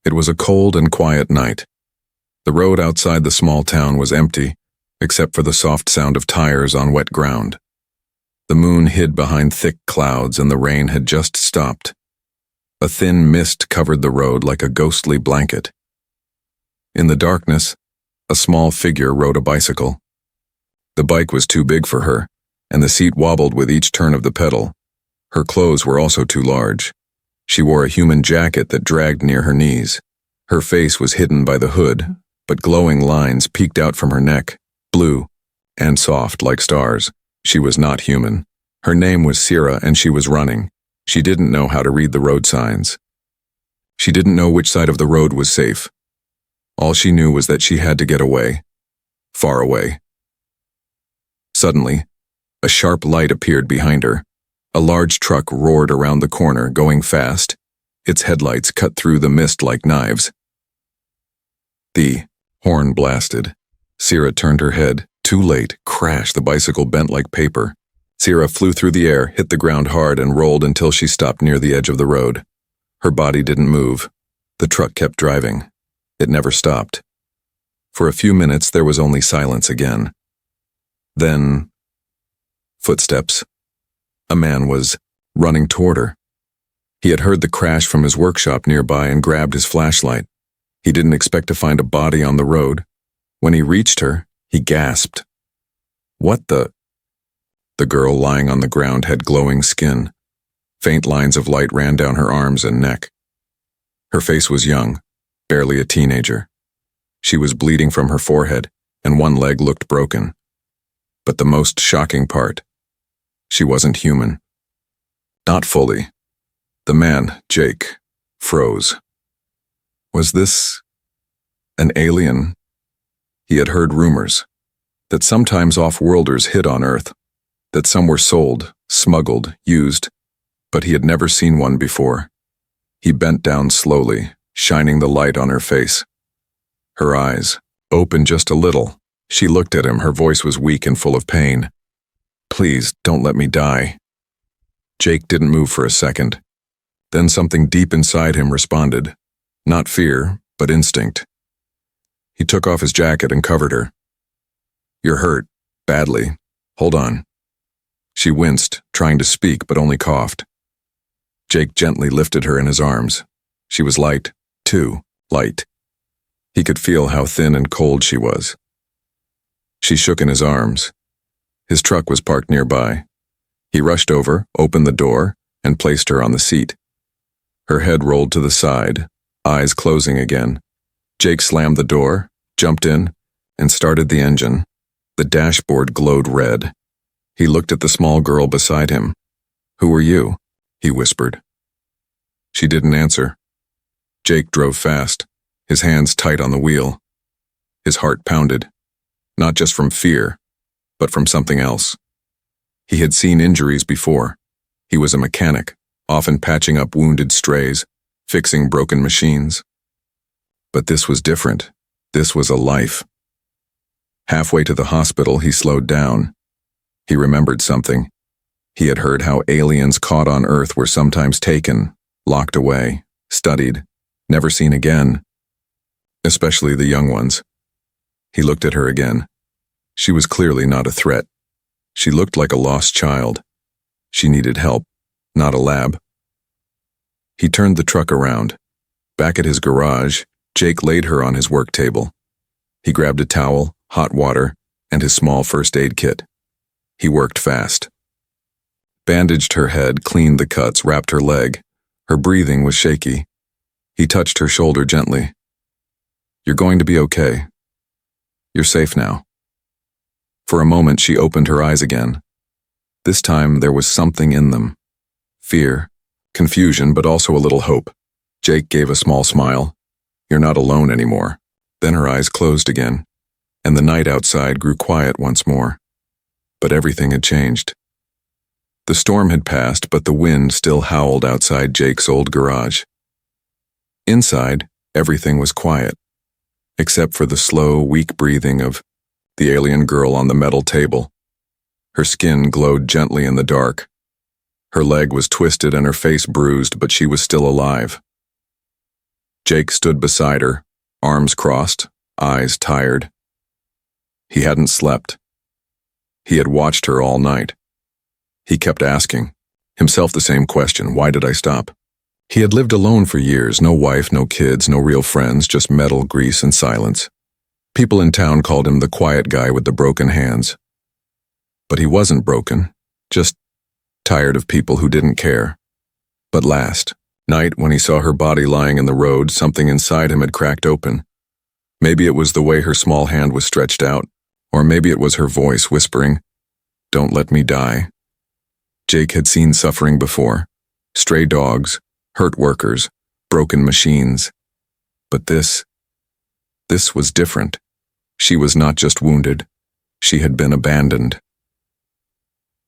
It was a cold and quiet night. The road outside the small town was empty, except for the soft sound of tires on wet ground. The moon hid behind thick clouds and the rain had just stopped. A thin mist covered the road like a ghostly blanket. In the darkness, a small figure rode a bicycle. The bike was too big for her, and the seat wobbled with each turn of the pedal. Her clothes were also too large. She wore a human jacket that dragged near her knees. Her face was hidden by the hood, but glowing lines peeked out from her neck, blue and soft like stars. She was not human. Her name was Sira, and she was running. She didn't know how to read the road signs. She didn't know which side of the road was safe. All she knew was that she had to get away. Far away. Suddenly, a sharp light appeared behind her. A large truck roared around the corner, going fast. Its headlights cut through the mist like knives. The horn blasted. Sira turned her head. Too late. Crash. The bicycle bent like paper. Sira flew through the air, hit the ground hard, and rolled until she stopped near the edge of the road. Her body didn't move. The truck kept driving. It never stopped. For a few minutes, there was only silence again. Then, footsteps. A man was running toward her. He had heard the crash from his workshop nearby and grabbed his flashlight. He didn't expect to find a body on the road. When he reached her, he gasped. What the? The girl lying on the ground had glowing skin. Faint lines of light ran down her arms and neck. Her face was young, barely a teenager. She was bleeding from her forehead, and one leg looked broken. But the most shocking part, she wasn't human. Not fully. The man, Jake, froze. Was this an alien? He had heard rumors that sometimes off-worlders hid on Earth, that some were sold, smuggled, used, but he had never seen one before. He bent down slowly, shining the light on her face. Her eyes opened just a little. She looked at him. Her voice was weak and full of pain. Please, don't let me die. Jake didn't move for a second. Then something deep inside him responded. Not fear, but instinct. He took off his jacket and covered her. You're hurt, badly. Hold on. She winced, trying to speak, but only coughed. Jake gently lifted her in his arms. She was light, too light. He could feel how thin and cold she was. She shook in his arms. His truck was parked nearby. He rushed over, opened the door, and placed her on the seat. Her head rolled to the side, eyes closing again. Jake slammed the door, jumped in, and started the engine. The dashboard glowed red. He looked at the small girl beside him. Who are you? He whispered. She didn't answer. Jake drove fast, his hands tight on the wheel. His heart pounded, not just from fear, but from something else. He had seen injuries before. He was a mechanic, often patching up wounded strays, fixing broken machines. But this was different. This was a life. Halfway to the hospital, he slowed down. He remembered something. He had heard how aliens caught on Earth were sometimes taken, locked away, studied, never seen again. Especially the young ones. He looked at her again. She was clearly not a threat. She looked like a lost child. She needed help, not a lab. He turned the truck around. Back at his garage, Jake laid her on his work table. He grabbed a towel, hot water, and his small first aid kit. He worked fast. Bandaged her head, cleaned the cuts, wrapped her leg. Her breathing was shaky. He touched her shoulder gently. You're going to be okay. You're safe now. For a moment, she opened her eyes again. This time, there was something in them. Fear, confusion, but also a little hope. Jake gave a small smile. You're not alone anymore. Then her eyes closed again, and the night outside grew quiet once more. But everything had changed. The storm had passed, but the wind still howled outside Jake's old garage. Inside, everything was quiet, except for the slow, weak breathing of the alien girl on the metal table. Her skin glowed gently in the dark. Her leg was twisted and her face bruised, but she was still alive. Jake stood beside her, arms crossed, eyes tired. He hadn't slept. He had watched her all night. He kept asking himself the same question, why did I stop? He had lived alone for years, no wife, no kids, no real friends, just metal, grease, and silence. People in town called him the quiet guy with the broken hands. But he wasn't broken, just tired of people who didn't care. But last night, when he saw her body lying in the road, something inside him had cracked open. Maybe it was the way her small hand was stretched out, or maybe it was her voice whispering, "Don't let me die." Jake had seen suffering before. Stray dogs, hurt workers, broken machines. But this was different. She was not just wounded. She had been abandoned.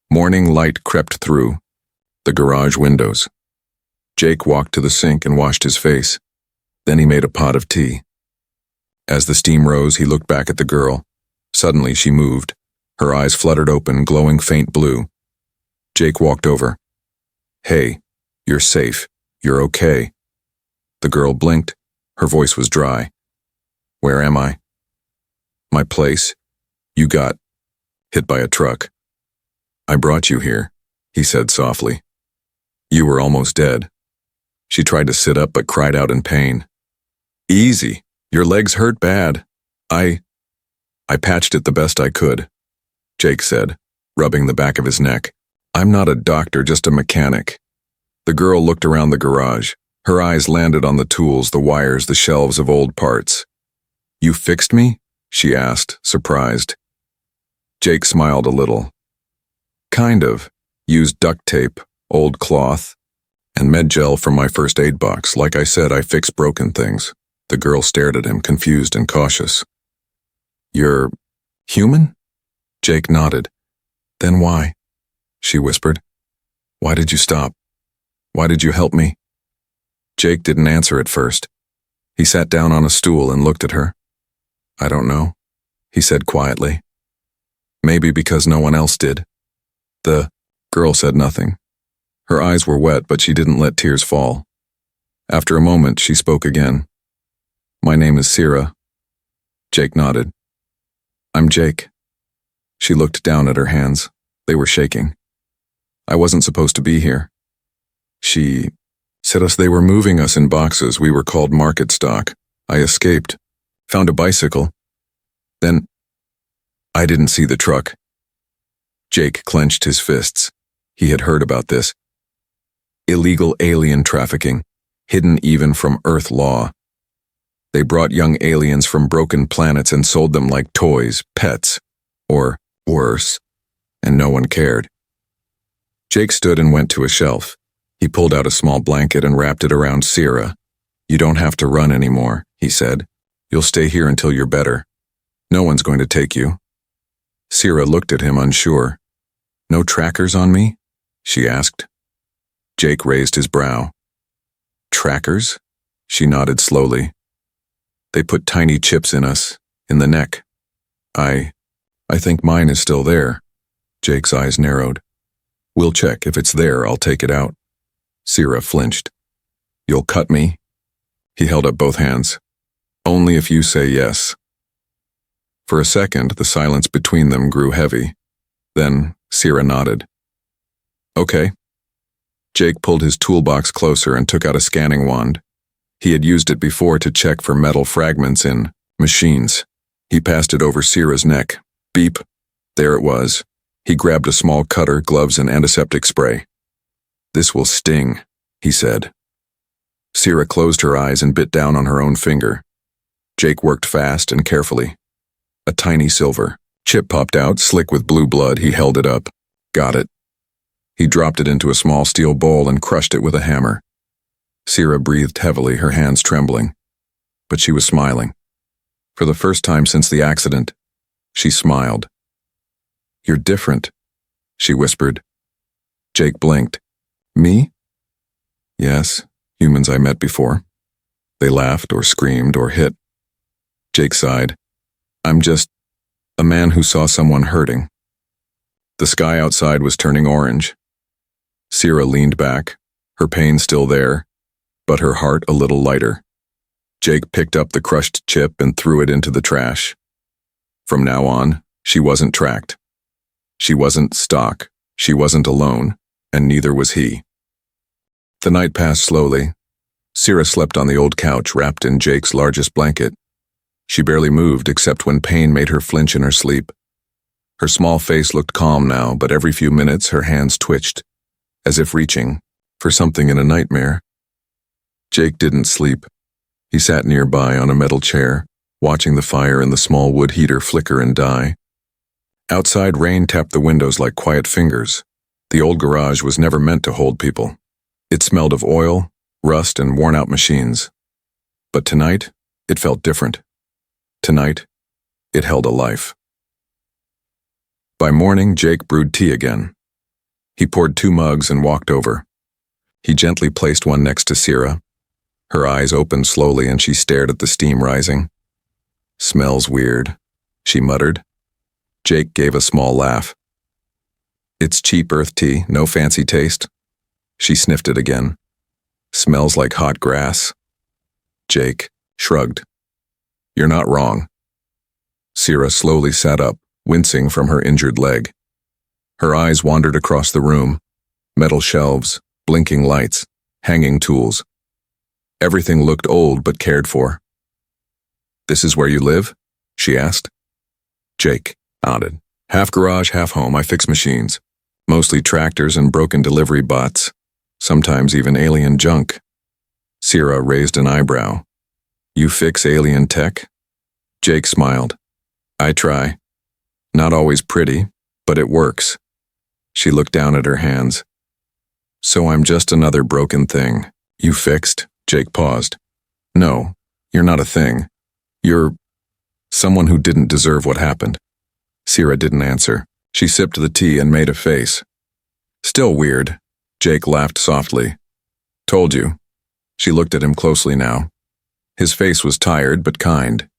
Morning light crept through the garage windows. Jake walked to the sink and washed his face. Then he made a pot of tea. As the steam rose, he looked back at the girl. Suddenly she moved. Her eyes fluttered open, glowing faint blue. Jake walked over. "Hey, you're safe. You're okay." The girl blinked. Her voice was dry. "Where am I?" "My place. You got hit by a truck." "I brought you here," he said softly. "You were almost dead." She tried to sit up but cried out in pain. "Easy. Your legs hurt bad." I patched it the best I could," Jake said, rubbing the back of his neck. "I'm not a doctor, just a mechanic." The girl looked around the garage. Her eyes landed on the tools, the wires, the shelves of old parts. "You fixed me?" she asked, surprised. Jake smiled a little. "Kind of. Used duct tape, old cloth, and med gel from my first aid box. Like I said, I fix broken things." The girl stared at him, confused and cautious. "You're human?" Jake nodded. "Then why?" she whispered. "Why did you stop? Why did you help me?" Jake didn't answer at first. He sat down on a stool and looked at her. "I don't know," he said quietly. "Maybe because no one else did." The girl said nothing. Her eyes were wet, but she didn't let tears fall. After a moment, she spoke again. "My name is Sierra." Jake nodded. "I'm Jake." She looked down at her hands. They were shaking. "I wasn't supposed to be here." She said they were moving us in boxes. We were called market stock. I escaped, found a bicycle. Then I didn't see the truck. Jake clenched his fists. He had heard about this. Illegal alien trafficking, hidden even from Earth law. They brought young aliens from broken planets and sold them like toys, pets, or worse, and no one cared. Jake stood and went to a shelf. He pulled out a small blanket and wrapped it around Sierra. "You don't have to run anymore," he said. "You'll stay here until you're better. No one's going to take you." Sierra looked at him unsure. "No trackers on me?" she asked. Jake raised his brow. "Trackers?" She nodded slowly. "They put tiny chips in us, in the neck. I think mine is still there." Jake's eyes narrowed. "We'll check. If it's there, I'll take it out." Sierra flinched. "You'll cut me?" He held up both hands. "Only if you say yes." For a second, the silence between them grew heavy. Then Sierra nodded. "Okay." Jake pulled his toolbox closer and took out a scanning wand. He had used it before to check for metal fragments in machines. He passed it over Sierra's neck. Beep. There it was. He grabbed a small cutter, gloves, and antiseptic spray. "This will sting," he said. Sierra closed her eyes and bit down on her own finger. Jake worked fast and carefully. A tiny silver chip popped out, slick with blue blood. He held it up. "Got it." He dropped it into a small steel bowl and crushed it with a hammer. Sierra breathed heavily, her hands trembling. But she was smiling. For the first time since the accident, she smiled. "You're different," she whispered. Jake blinked. "Me?" "Yes, humans I met before. They laughed or screamed or hit." Jake sighed. "I'm just a man who saw someone hurting." The sky outside was turning orange. Sierra leaned back, her pain still there, but her heart a little lighter. Jake picked up the crushed chip and threw it into the trash. From now on, she wasn't tracked. She wasn't stock, she wasn't alone, and neither was he. The night passed slowly. Sierra slept on the old couch wrapped in Jake's largest blanket. She barely moved except when pain made her flinch in her sleep. Her small face looked calm now, but every few minutes her hands twitched, as if reaching for something in a nightmare. Jake didn't sleep. He sat nearby on a metal chair, watching the fire in the small wood heater flicker and die. Outside, rain tapped the windows like quiet fingers. The old garage was never meant to hold people. It smelled of oil, rust, and worn-out machines. But tonight, it felt different. Tonight, it held a life. By morning, Jake brewed tea again. He poured 2 mugs and walked over. He gently placed one next to Sierra. Her eyes opened slowly and she stared at the steam rising. "Smells weird," she muttered. Jake gave a small laugh. "It's cheap earth tea, no fancy taste." She sniffed it again. "Smells like hot grass." Jake shrugged. "You're not wrong." Sierra slowly sat up, wincing from her injured leg. Her eyes wandered across the room. Metal shelves, blinking lights, hanging tools. Everything looked old but cared for. "This is where you live?" she asked. Jake nodded. "Half garage, half home. I fix machines. Mostly tractors and broken delivery bots. Sometimes even alien junk." Sierra raised an eyebrow. "You fix alien tech?" Jake smiled. "I try. Not always pretty, but it works." She looked down at her hands. "So I'm just another broken thing you fixed?" Jake paused. "No, you're not a thing. You're someone who didn't deserve what happened." Sierra didn't answer. She sipped the tea and made a face. "Still weird." Jake laughed softly. "Told you." She looked at him closely now. His face was tired but kind.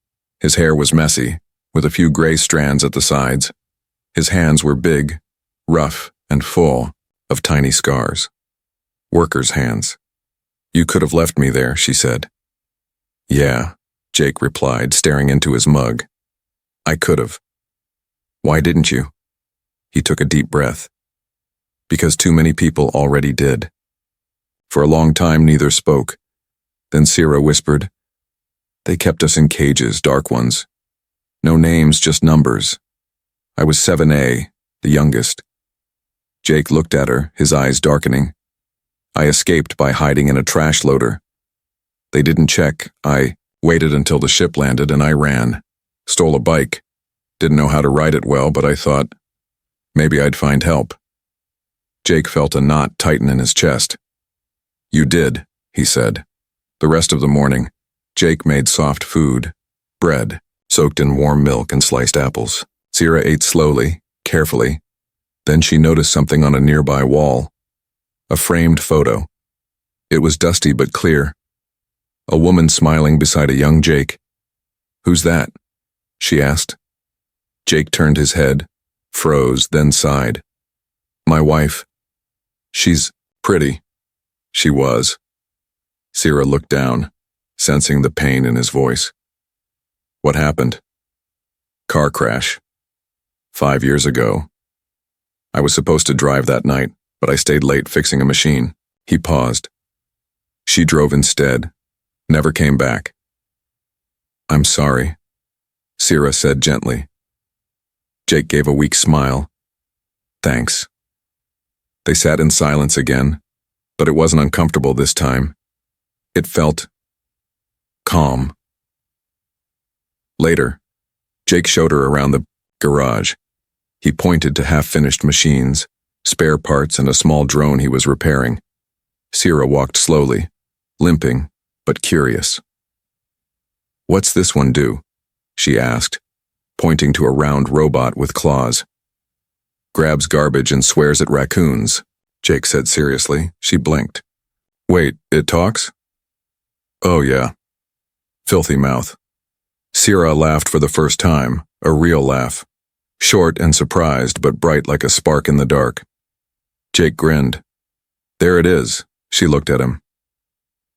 His hair was messy, with a few gray strands at the sides. His hands were big, rough, and full of tiny scars. Workers' hands. "You could have left me there," she said. "Yeah," Jake replied, staring into his mug. "I could have." "Why didn't you?" He took a deep breath. "Because too many people already did." For a long time, neither spoke. Then Sierra whispered, "They kept us in cages, dark ones. No names, just numbers. I was 7A, the youngest." Jake looked at her, his eyes darkening. "I escaped by hiding in a trash loader. They didn't check. I waited until the ship landed and I ran. Stole a bike. Didn't know how to ride it well, but I thought maybe I'd find help." Jake felt a knot tighten in his chest. "You did," he said. The rest of the morning, Jake made soft food, bread, soaked in warm milk and sliced apples. Sierra ate slowly, carefully. Then she noticed something on a nearby wall. A framed photo. It was dusty but clear. A woman smiling beside a young Jake. "Who's that?" she asked. Jake turned his head, froze, then sighed. "My wife. She's pretty." She was. Sierra looked down, sensing the pain in his voice. "What happened?" "Car crash. 5 years ago. I was supposed to drive that night, but I stayed late fixing a machine." He paused. "She drove instead. Never came back." "I'm sorry," Sierra said gently. Jake gave a weak smile. "Thanks." They sat in silence again, but it wasn't uncomfortable this time. It felt calm. Later, Jake showed her around the garage. He pointed to half-finished machines, spare parts, and a small drone he was repairing. Sierra walked slowly, limping, but curious. "What's this one do?" she asked, pointing to a round robot with claws. "Grabs garbage and swears at raccoons," Jake said seriously. She blinked. "Wait, it talks?" "Oh yeah." Filthy mouth. Sierra laughed for the first time, a real laugh. Short and surprised, but bright like a spark in the dark. Jake grinned. "There it is." She looked at him.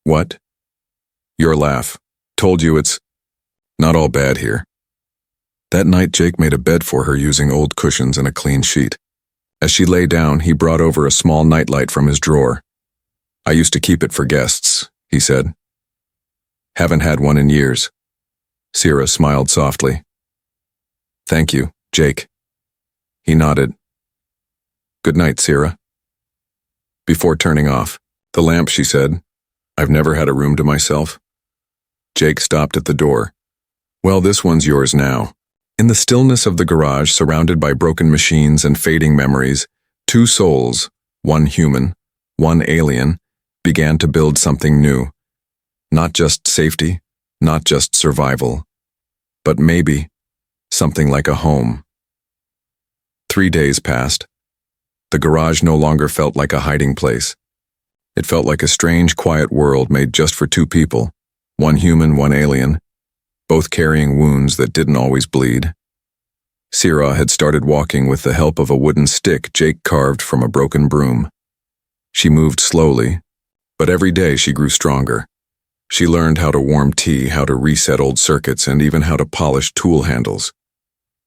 "What?" "Your laugh. Told you it's not all bad here. That night, Jake made a bed for her using old cushions and a clean sheet. As she lay down, he brought over a small nightlight from his drawer. I used to keep it for guests, he said. Haven't had one in years. Sierra smiled softly. Thank you, Jake. He nodded. Good night, Sierra. Before turning off the lamp, she said, I've never had a room to myself. Jake stopped at the door. Well, this one's yours now. In the stillness of the garage, surrounded by broken machines and fading memories, two souls, one human, one alien, began to build something new. Not just safety, not just survival, but maybe something like a home. 3 days passed. The garage no longer felt like a hiding place. It felt like a strange, quiet world made just for two people, one human, one alien, both carrying wounds that didn't always bleed. Sierra had started walking with the help of a wooden stick Jake carved from a broken broom. She moved slowly, but every day she grew stronger. She learned how to warm tea, how to reset old circuits, and even how to polish tool handles.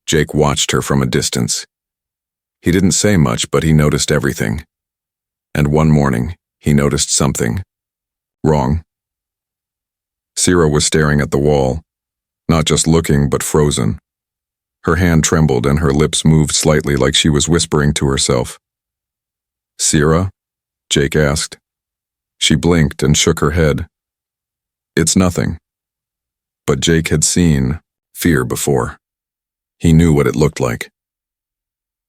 Jake watched her from a distance. He didn't say much, but he noticed everything. And one morning, he noticed something wrong. Sierra was staring at the wall, not just looking, but frozen. Her hand trembled and her lips moved slightly like she was whispering to herself. Sierra? Jake asked. She blinked and shook her head. It's nothing. But Jake had seen fear before. He knew what it looked like.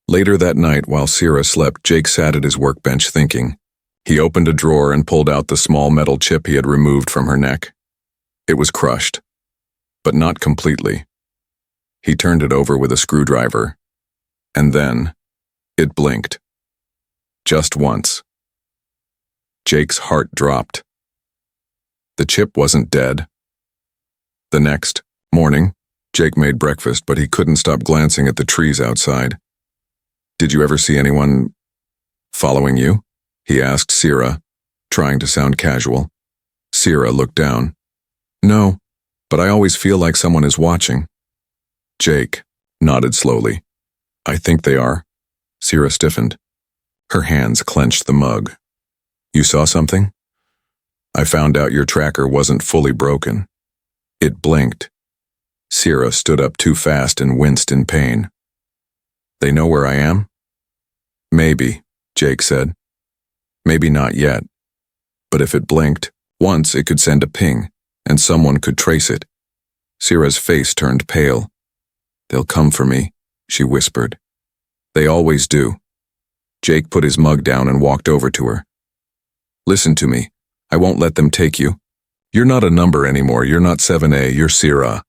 Later that night, while Sierra slept, Jake sat at his workbench thinking. He opened a drawer and pulled out the small metal chip he had removed from her neck. It was crushed, but not completely. He turned it over with a screwdriver, and then it blinked. Just once. Jake's heart dropped. The chip wasn't dead. The next morning, Jake made breakfast, but he couldn't stop glancing at the trees outside. Did you ever see anyone following you? He asked Sierra, trying to sound casual. Sierra looked down. No, but I always feel like someone is watching. Jake nodded slowly. I think they are. Sierra stiffened. Her hands clenched the mug. You saw something? I found out your tracker wasn't fully broken. It blinked. Sierra stood up too fast and winced in pain. They know where I am? Maybe, Jake said. Maybe not yet. But if it blinked once, it could send a ping, and someone could trace it. Sierra's face turned pale. They'll come for me, she whispered. They always do. Jake put his mug down and walked over to her. Listen to me. I won't let them take you. You're not a number anymore. You're not 7A. You're Sierra.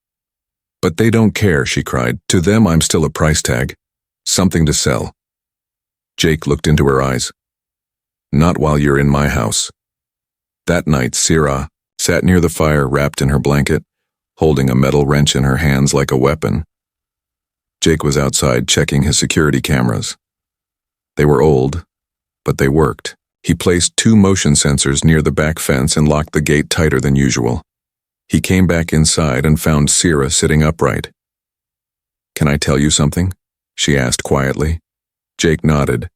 But they don't care, she cried. To them, I'm still a price tag. Something to sell. Jake looked into her eyes. Not while you're in my house. That night, Sierra sat near the fire, wrapped in her blanket, holding a metal wrench in her hands like a weapon. Jake was outside checking his security cameras. They were old, but they worked. He placed 2 motion sensors near the back fence and locked the gate tighter than usual. He came back inside and found Sierra sitting upright. Can I tell you something? She asked quietly. Jake nodded.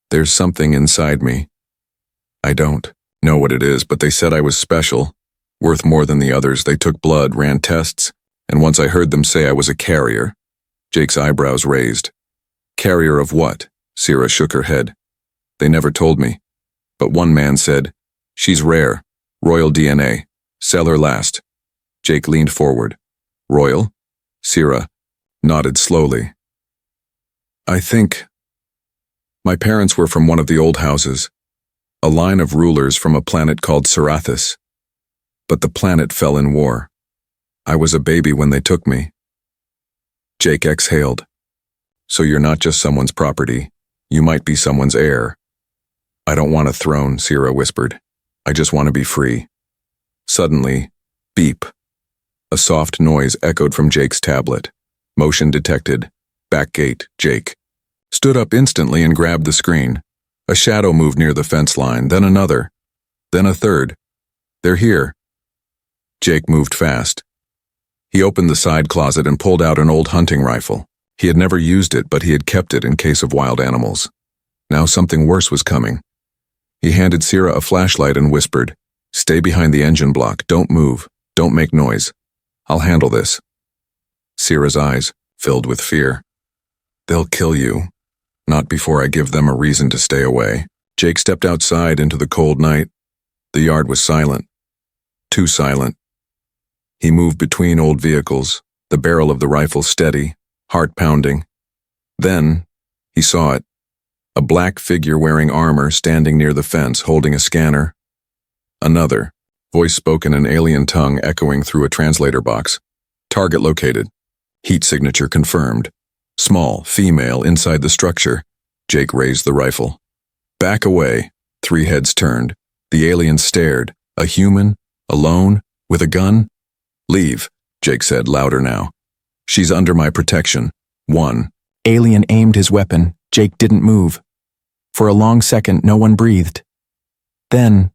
There's something inside me. I don't know what it is, but they said I was special, worth more than the others. They took blood, ran tests, and once I heard them say I was a carrier. Jake's eyebrows raised. Carrier of what? Sierra shook her head. They never told me. But one man said, she's rare, royal DNA, sell her last. Jake leaned forward. Royal? Sierra nodded slowly. I think my parents were from one of the old houses, a line of rulers from a planet called Serathis. But the planet fell in war. I was a baby when they took me. Jake exhaled. So you're not just someone's property. You might be someone's heir. I don't want a throne, Sierra whispered. I just want to be free. Suddenly, beep. A soft noise echoed from Jake's tablet. Motion detected. Back gate, Jake. Stood up instantly and grabbed the screen. A shadow moved near the fence line, then another. Then a third. They're here. Jake moved fast. He opened the side closet and pulled out an old hunting rifle. He had never used it, but he had kept it in case of wild animals. Now something worse was coming. He handed Sierra a flashlight and whispered, "Stay behind the engine block. Don't move. Don't make noise. I'll handle this." Sierra's eyes filled with fear. "They'll kill you. Not before I give them a reason to stay away." Jake stepped outside into the cold night. The yard was silent. Too silent. He moved between old vehicles, the barrel of the rifle steady, heart pounding. Then, he saw it. A black figure wearing armor standing near the fence holding a scanner. Another, voice spoke in an alien tongue echoing through a translator box. "Target located. Heat signature confirmed. Small, female inside the structure." Jake raised the rifle. "Back away." 3 heads turned. The alien stared. A human? Alone? With a gun? "Leave," Jake said, louder now. "She's under my protection." 1. Alien aimed his weapon. Jake didn't move. For a long second, no one breathed. Then,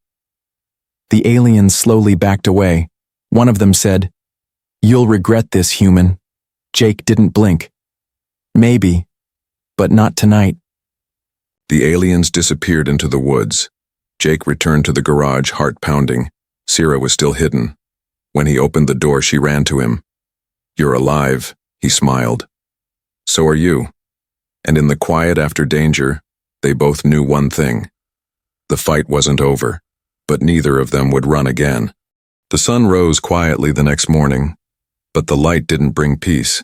the aliens slowly backed away. One of them said, "You'll regret this, human." Jake didn't blink. Maybe, but not tonight. The aliens disappeared into the woods. Jake returned to the garage, heart pounding. Sierra was still hidden. When he opened the door, she ran to him. "You're alive," he smiled. "So are you." And in the quiet after danger, they both knew one thing. The fight wasn't over, but neither of them would run again. The sun rose quietly the next morning, but the light didn't bring peace.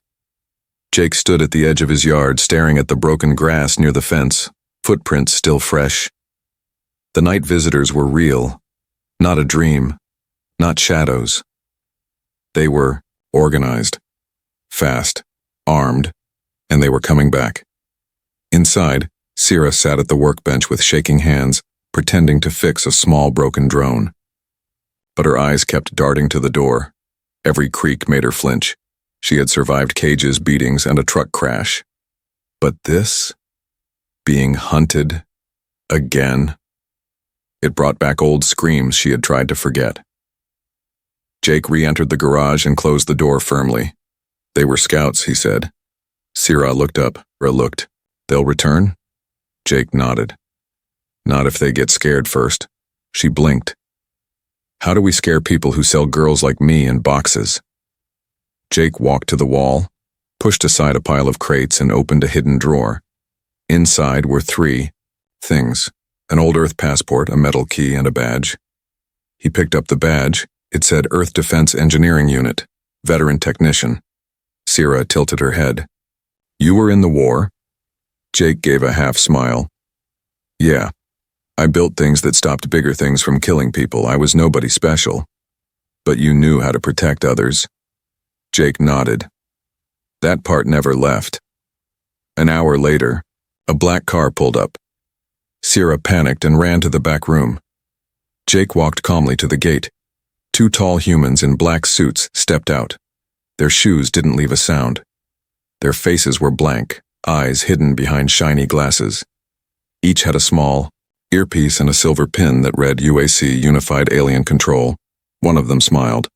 Jake stood at the edge of his yard, staring at the broken grass near the fence, footprints still fresh. The night visitors were real, not a dream, not shadows. They were organized, fast, armed, and they were coming back. Inside, Sierra sat at the workbench with shaking hands, pretending to fix a small broken drone. But her eyes kept darting to the door. Every creak made her flinch. She had survived cages, beatings, and a truck crash. But this? Being hunted again? It brought back old screams she had tried to forget. Jake re-entered the garage and closed the door firmly. "They were scouts," he said. Sierra looked up, looked. "They'll return?" Jake nodded. "Not if they get scared first." She blinked. "How do we scare people who sell girls like me in boxes?" Jake walked to the wall, pushed aside a pile of crates and opened a hidden drawer. Inside were 3 things: an old Earth passport, a metal key, and a badge. He picked up the badge. It said Earth Defense Engineering Unit, Veteran Technician. Sierra tilted her head. "You were in the war?" Jake gave a half smile. "Yeah. I built things that stopped bigger things from killing people. I was nobody special. But you knew how to protect others." Jake nodded. That part never left. An hour later, a black car pulled up. Sierra panicked and ran to the back room. Jake walked calmly to the gate. 2 tall humans in black suits stepped out. Their shoes didn't leave a sound. Their faces were blank, eyes hidden behind shiny glasses. Each had a small earpiece and a silver pin that read UAC, Unified Alien Control. One of them smiled.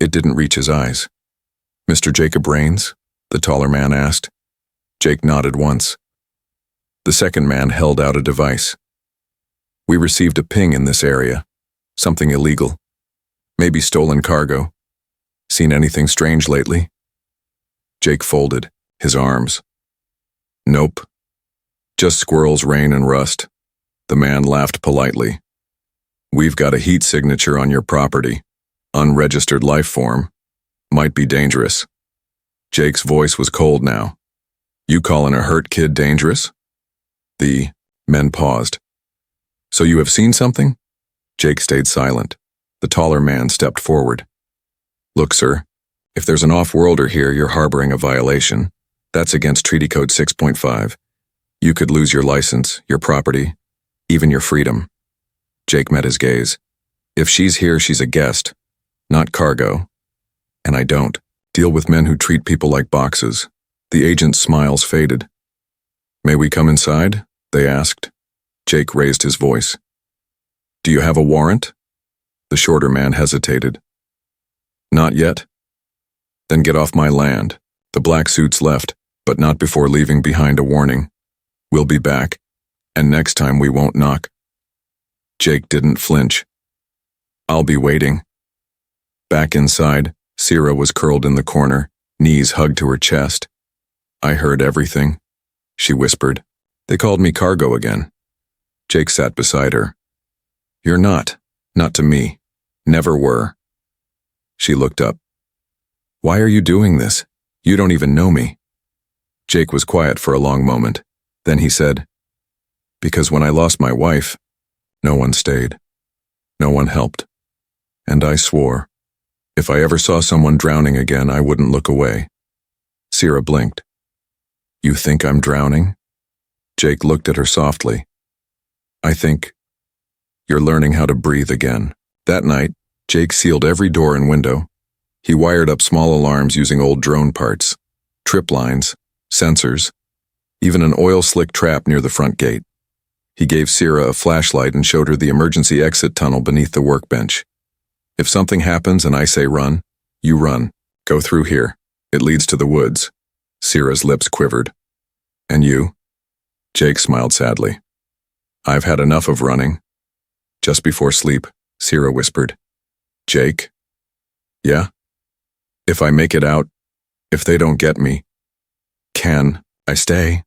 It didn't reach his eyes. "Mr. Jacob Rains?" the taller man asked. Jake nodded once. The second man held out a device. "We received a ping in this area. Something illegal. Maybe stolen cargo. Seen anything strange lately?" Jake folded his arms. "Nope. Just squirrels, rain, and rust." The man laughed politely. "We've got a heat signature on your property. Unregistered life form. Might be dangerous." Jake's voice was cold now. "You calling a hurt kid dangerous?" The men paused. "So you have seen something?" Jake stayed silent. The taller man stepped forward. "Look, sir, if there's an off-worlder here, you're harboring a violation. That's against Treaty Code 6.5. You could lose your license, your property, even your freedom." Jake met his gaze. "If she's here, she's a guest, not cargo. And I don't deal with men who treat people like boxes." The agent's smiles faded. "May we come inside?" they asked. Jake raised his voice. "Do you have a warrant?" The shorter man hesitated. Not yet? Then get off my land. The black suits left, but not before leaving behind a warning. We'll be back, and next time we won't knock. Jake didn't flinch. I'll be waiting. Back inside, Sierra was curled in the corner, knees hugged to her chest. I heard everything, she whispered. They called me cargo again. Jake sat beside her. You're not to me. Never were. She looked up. Why are you doing this? You don't even know me. Jake was quiet for a long moment. Then he said, because when I lost my wife, no one stayed. No one helped. And I swore, if I ever saw someone drowning again, I wouldn't look away. Sierra blinked. You think I'm drowning? Jake looked at her softly. I think you're learning how to breathe again. That night, Jake sealed every door and window. He wired up small alarms using old drone parts, trip lines, sensors, even an oil slick trap near the front gate. He gave Sierra a flashlight and showed her the emergency exit tunnel beneath the workbench. If something happens and I say run, you run. Go through here. It leads to the woods. Sierra's lips quivered. And you? Jake smiled sadly. I've had enough of running. Just before sleep, Sierra whispered. Jake? Yeah? If I make it out, if they don't get me, can I stay?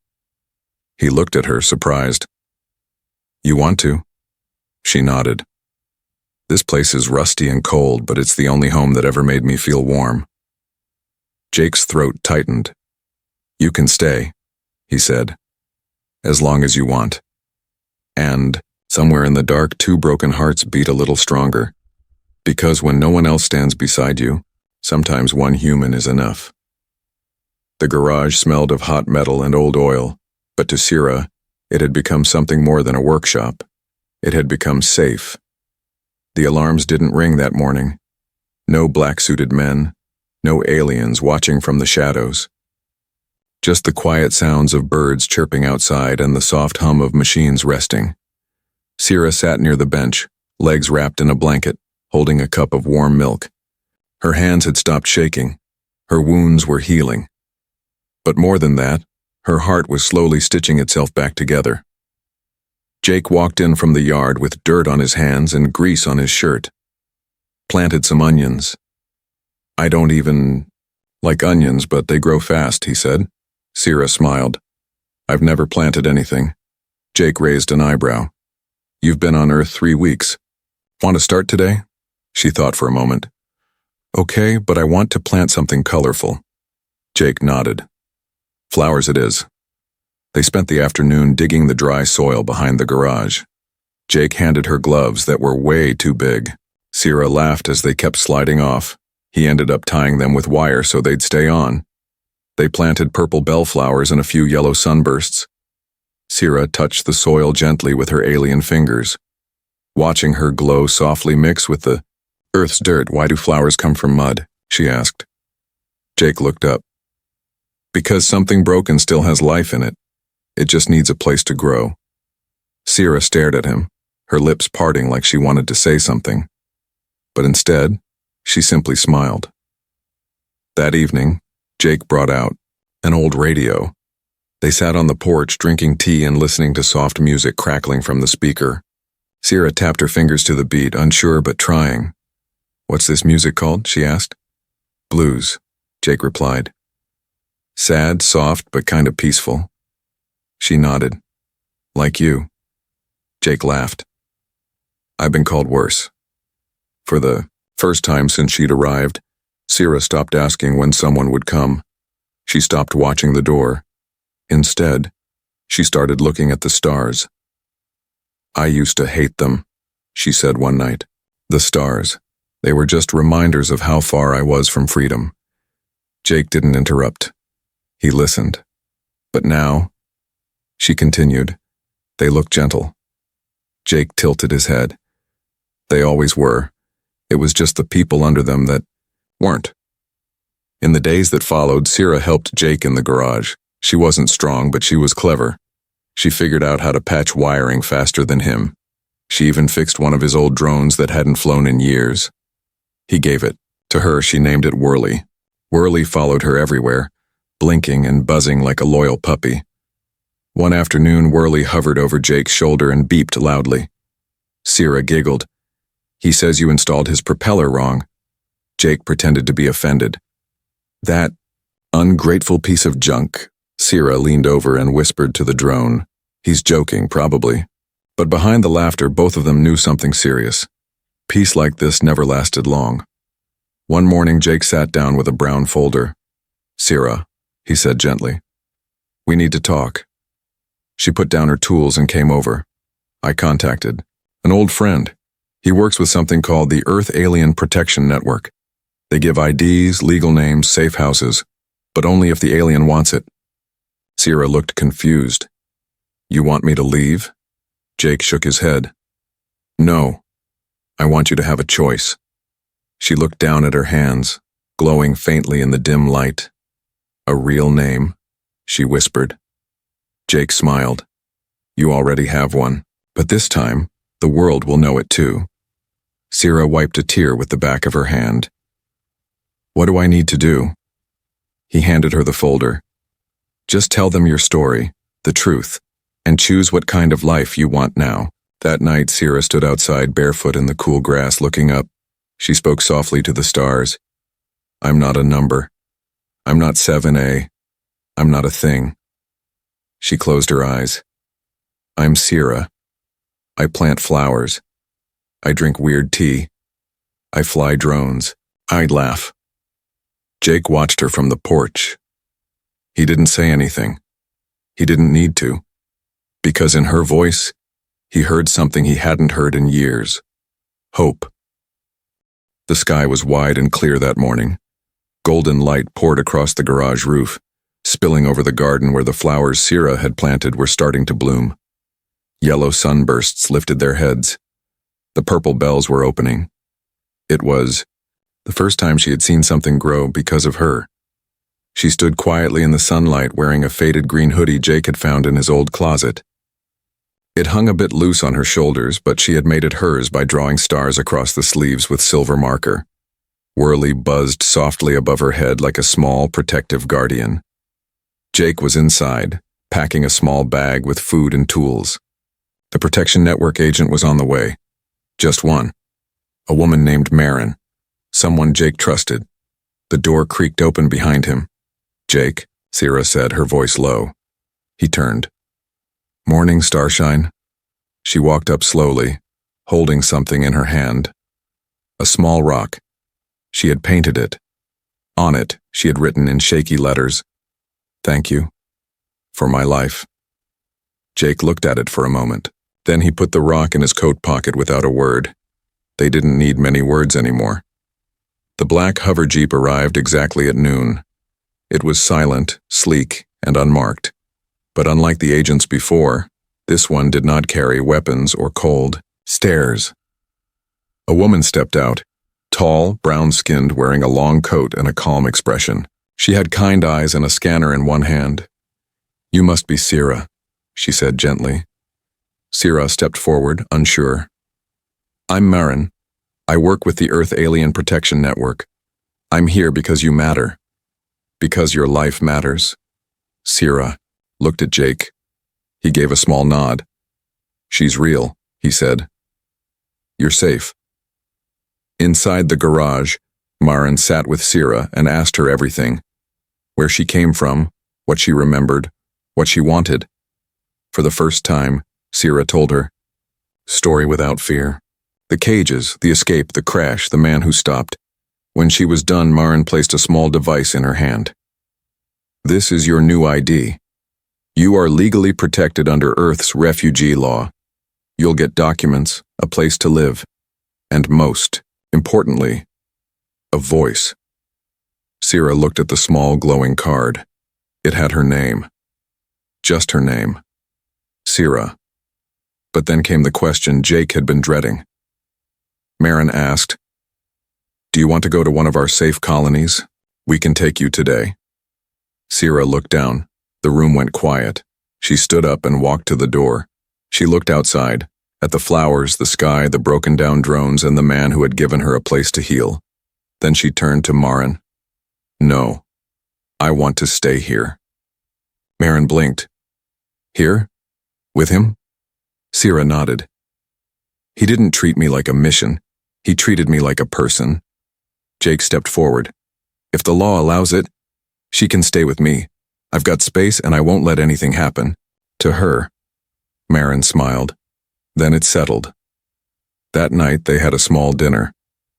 He looked at her, surprised. You want to? She nodded. This place is rusty and cold, but it's the only home that ever made me feel warm. Jake's throat tightened. You can stay, he said, as long as you want. And, somewhere in the dark, two broken hearts beat a little stronger. Because when no one else stands beside you, sometimes one human is enough. The garage smelled of hot metal and old oil, but to Sierra, it had become something more than a workshop. It had become safe. The alarms didn't ring that morning. No black-suited men, no aliens watching from the shadows. Just the quiet sounds of birds chirping outside and the soft hum of machines resting. Sierra sat near the bench, legs wrapped in a blanket, holding a cup of warm milk. Her hands had stopped shaking. Her wounds were healing. But more than that, her heart was slowly stitching itself back together. Jake walked in from the yard with dirt on his hands and grease on his shirt. Planted some onions. I don't even like onions, but they grow fast, he said. Sierra smiled. I've never planted anything. Jake raised an eyebrow. You've been on Earth 3 weeks. Want to start today? She thought for a moment. Okay, but I want to plant something colorful. Jake nodded. Flowers it is. They spent the afternoon digging the dry soil behind the garage. Jake handed her gloves that were way too big. Sierra laughed as they kept sliding off. He ended up tying them with wire so they'd stay on. They planted purple bellflowers and a few yellow sunbursts. Sierra touched the soil gently with her alien fingers. Watching her glow softly mix with the Earth's dirt, why do flowers come from mud? She asked. Jake looked up. Because something broken still has life in it. It just needs a place to grow. Sierra stared at him, her lips parting like she wanted to say something. But instead, she simply smiled. That evening, Jake brought out an old radio. They sat on the porch drinking tea and listening to soft music crackling from the speaker. Sierra tapped her fingers to the beat, unsure but trying. What's this music called? She asked. Blues, Jake replied. Sad, soft, but kind of peaceful. She nodded. Like you. Jake laughed. I've been called worse. For the first time since she'd arrived, Sierra stopped asking when someone would come. She stopped watching the door. Instead, she started looking at the stars. I used to hate them, she said one night. The stars. They were just reminders of how far I was from freedom. Jake didn't interrupt. He listened. But now, she continued, they look gentle. Jake tilted his head. They always were. It was just the people under them that weren't. In the days that followed, Sierra helped Jake in the garage. She wasn't strong, but she was clever. She figured out how to patch wiring faster than him. She even fixed one of his old drones that hadn't flown in years. He gave it To her, she named it Whirly. Whirly followed her everywhere, blinking and buzzing like a loyal puppy. One afternoon, Whirly hovered over Jake's shoulder and beeped loudly. Sierra giggled. He says you installed his propeller wrong. Jake pretended to be offended. That ungrateful piece of junk. Sierra leaned over and whispered to the drone. He's joking, probably. But behind the laughter, both of them knew something serious. Peace like this never lasted long. One morning, Jake sat down with a brown folder. Sierra, he said gently, we need to talk. She put down her tools and came over. I contacted an old friend. He works with something called the Earth Alien Protection Network. They give IDs, legal names, safe houses, but only if the alien wants it. Sierra looked confused. You want me to leave? Jake shook his head. No. I want you to have a choice. She looked down at her hands, glowing faintly in the dim light. A real name, she whispered. Jake smiled. You already have one, but this time, the world will know it too. Sierra wiped a tear with the back of her hand. What do I need to do? He handed her the folder. Just tell them your story, the truth, and choose what kind of life you want now. That night, Sierra stood outside barefoot in the cool grass looking up. She spoke softly to the stars. I'm not a number. I'm not 7A. I'm not a thing. She closed her eyes. I'm Sierra. I plant flowers. I drink weird tea. I fly drones. I'd laugh. Jake watched her from the porch. He didn't say anything. He didn't need to. Because in her voice, he heard something he hadn't heard in years. Hope. The sky was wide and clear that morning. Golden light poured across the garage roof, spilling over the garden where the flowers Sierra had planted were starting to bloom. Yellow sunbursts lifted their heads. The purple bells were opening. It was the first time she had seen something grow because of her. She stood quietly in the sunlight wearing a faded green hoodie Jake had found in his old closet. It hung a bit loose on her shoulders, but she had made it hers by drawing stars across the sleeves with silver marker. Whirly buzzed softly above her head like a small, protective guardian. Jake was inside, packing a small bag with food and tools. The Protection Network agent was on the way. Just one. A woman named Marin. Someone Jake trusted. The door creaked open behind him. Jake, Sierra said, her voice low. He turned. Morning, Starshine. She walked up slowly, holding something in her hand. A small rock. She had painted it. On it, she had written in shaky letters, Thank you. For my life. Jake looked at it for a moment. Then he put the rock in his coat pocket without a word. They didn't need many words anymore. The black hover jeep arrived exactly at noon. It was silent, sleek, and unmarked. But unlike the agents before, this one did not carry weapons or cold stares. A woman stepped out, tall, brown-skinned, wearing a long coat and a calm expression. She had kind eyes and a scanner in one hand. You must be Sierra, she said gently. Sierra stepped forward, unsure. I'm Marin. I work with the Earth Alien Protection Network. I'm here because you matter. Because your life matters. Sierra looked at Jake. He gave a small nod. She's real, he said. You're safe. Inside the garage, Marin sat with Sierra and asked her everything. Where she came from, what she remembered, what she wanted. For the first time, Sierra told her. Story without fear. The cages, the escape, the crash, the man who stopped. When she was done, Marin placed a small device in her hand. This is your new ID. You are legally protected under Earth's refugee law. You'll get documents, a place to live, and most importantly, a voice. Sierra looked at the small glowing card. It had her name. Just her name. Sierra. But then came the question Jake had been dreading. Marin asked, Do you want to go to one of our safe colonies? We can take you today. Sierra looked down. The room went quiet. She stood up and walked to the door. She looked outside, at the flowers, the sky, the broken-down drones, and the man who had given her a place to heal. Then she turned to Maren. No, I want to stay here. Maren blinked. Here? With him? Sierra nodded. He didn't treat me like a mission. He treated me like a person. Jake stepped forward. If the law allows it, she can stay with me. I've got space and I won't let anything happen. To her. Maren smiled. Then it settled. That night they had a small dinner.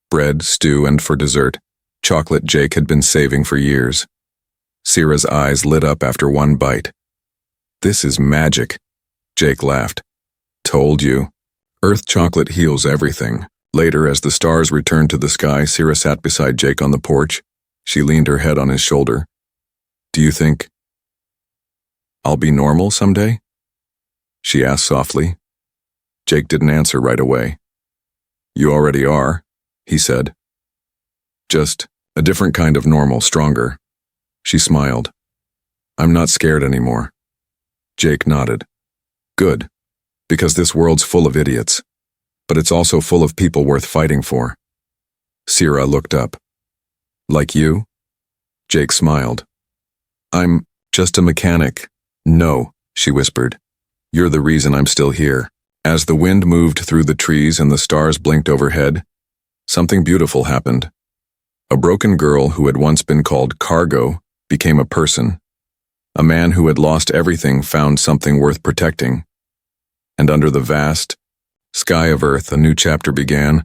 Bread, stew, and for dessert, chocolate Jake had been saving for years. Sierra's eyes lit up after one bite. This is magic, Jake laughed. Told you. Earth chocolate heals everything. Later, as the stars returned to the sky, Sierra sat beside Jake on the porch. She leaned her head on his shoulder. Do you think I'll be normal someday? She asked softly. Jake didn't answer right away. You already are, he said. Just a different kind of normal, stronger. She smiled. I'm not scared anymore. Jake nodded. Good, because this world's full of idiots, but it's also full of people worth fighting for. Sierra looked up. Like you? Jake smiled. I'm just a mechanic. No, she whispered. You're the reason I'm still here. As the wind moved through the trees and the stars blinked overhead, something beautiful happened. A broken girl who had once been called Cargo became a person. A man who had lost everything found something worth protecting. And under the vast sky of Earth, a new chapter began,